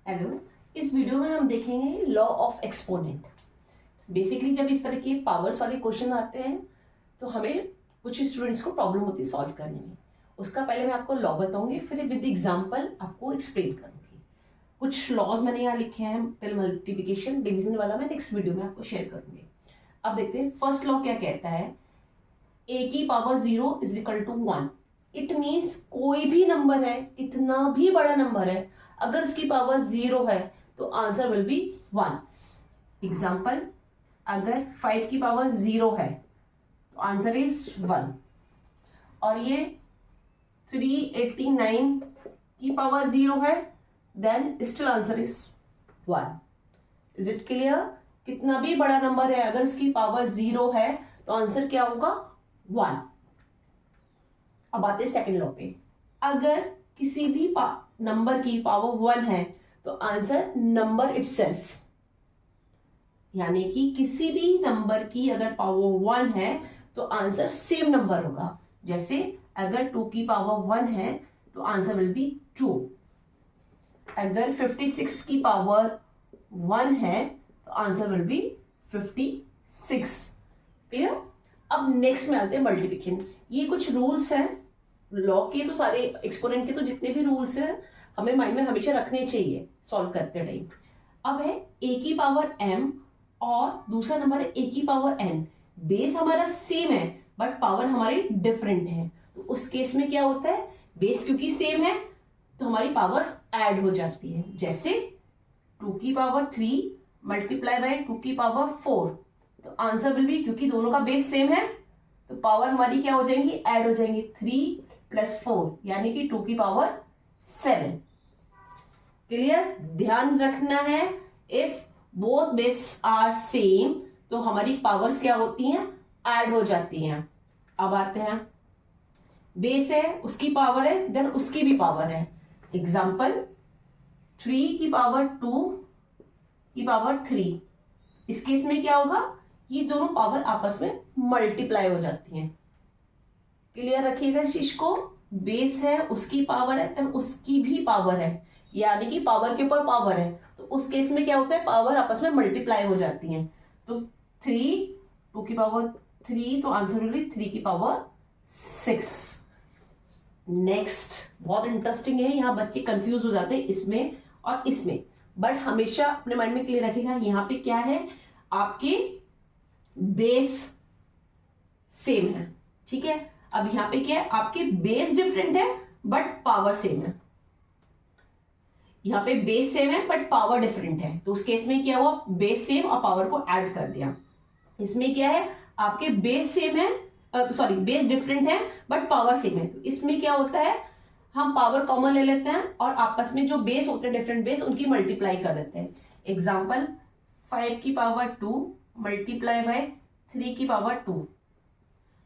Hello, इस video में हम देखेंगे लॉ ऑफ एक्सपोनेंट। बेसिकली जब इस तरह के पावर्स वाले क्वेश्चन आते हैं तो हमें कुछ स्टूडेंट्स को प्रॉब्लम होती है सॉल्व करने में। उसका पहले मैं आपको लॉ बताऊंगी, फिर विद एग्जांपल आपको एक्सप्लेन करूंगी। कुछ लॉज मैंने यहाँ लिखे हैं टिल मल्टीप्लिकेशन डिवीजन वाला, मैं नेक्स्ट वीडियो में आपको शेयर करूंगी। अब देखते हैं फर्स्ट लॉ क्या कहता है। ए की power 0 is equal to 1। It means कोई भी नंबर है, कितना भी बड़ा नंबर है, अगर उसकी पावर 0 है तो आंसर विल बी 1। एग्जाम्पल, अगर 5 की पावर 0 है तो आंसर इज 1। और ये 389 की पावर 0 है, then still answer is 1। Is it clear? कितना भी बड़ा नंबर है, अगर उसकी पावर 0 है तो आंसर क्या होगा? 1। अब आते हैं सेकेंड लॉ पे। अगर किसी भी नंबर की पावर 1 है तो आंसर नंबर इटसेल्फ, यानी कि किसी भी नंबर की अगर पावर 1 है तो आंसर सेम नंबर होगा। जैसे अगर 2 की पावर 1 है तो आंसर विल बी 2। अगर 56 की पावर 1 है तो आंसर विल बी 56। क्लियर? अब नेक्स्ट में आते हैं मल्टीप्लिकेशन। ये कुछ रूल्स हैं लॉ के, तो सारे एक्सपोनेंट के तो जितने भी रूल्स हैं हमें माइंड में हमेशा रखने चाहिए सॉल्व करते टाइम। अब है a की पावर m और दूसरा नंबर है a की पावर n। बेस हमारा सेम है बट पावर हमारी डिफरेंट है, तो उस केस में क्या होता है, बेस क्योंकि सेम है तो हमारी पावर्स ऐड हो जाती है। जैसे 2 की पावर 3 मल्टीप्लाई बाय 2 की पावर 4, तो आंसर विल बी, क्योंकि दोनों का बेस सेम है तो पावर हमारी क्या हो जाएंगी, ऐड हो जाएंगी। 3 + 4 यानी कि 2 की पावर 7। क्लियर? ध्यान रखना है, if both base are same तो हमारी पावर्स क्या होती हैं, ऐड हो जाती हैं। अब आते हैं, बेस है उसकी पावर है देन उसकी भी पावर है। एग्जाम्पल, 3 की पावर 2 की पावर 3। इस केस में क्या होगा, ये दोनों पावर आपस में मल्टीप्लाई हो जाती हैं। क्लियर रखिएगा इस चीज को। बेस है उसकी पावर है देन उसकी भी पावर है, यानी कि पावर के ऊपर पावर है, तो उस केस में क्या होता है, पावर आपस में मल्टीप्लाई हो जाती हैं। तो 3 2 की पावर 3 तो आंसर विल बी 3 की पावर 6। नेक्स्ट बहुत इंटरेस्टिंग है, यहाँ बच्चे कंफ्यूज हो जाते हैं इसमें और इसमें, बट हमेशा अपने माइंड में क्लियर रखिएगा। यहाँ पे क्या है, आपके बेस सेम है, ठीक है। अब यहाँ पे क्या है, आपके बेस डिफरेंट है बट पावर सेम है। यहाँ पे बेस सेम है बट पावर डिफरेंट है, तो उस केस में क्या हुआ, बेस सेम और पावर को ऐड कर दिया। इसमें क्या है, आपके बेस सेम है, सॉरी बेस डिफरेंट है बट पावर सेम है, तो इसमें क्या होता है, हम पावर कॉमन ले लेते हैं और आपस में जो बेस होते हैं डिफरेंट बेस, उनकी मल्टीप्लाई कर देते हैं। एग्जाम्पल, 5 की पावर 2 मल्टीप्लाई बाय 3 की power 2।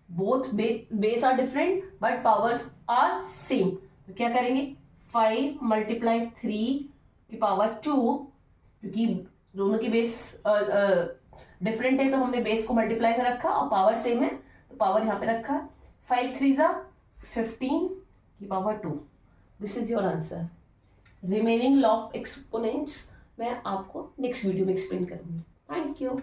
Both base are different but powers are same, तो क्या करेंगे, 5 मल्टीप्लाई 3 की पावर 2, क्योंकि दोनों की बेस डिफरेंट है तो हमने बेस को मल्टीप्लाई में रखा और पावर सेम है तो पावर यहाँ पे रखा। 5 3 ज़ा 15 की power 2। This is your answer. Remaining law of exponents मैं आपको नेक्स्ट वीडियो में एक्सप्लेन करूंगी। Thank you.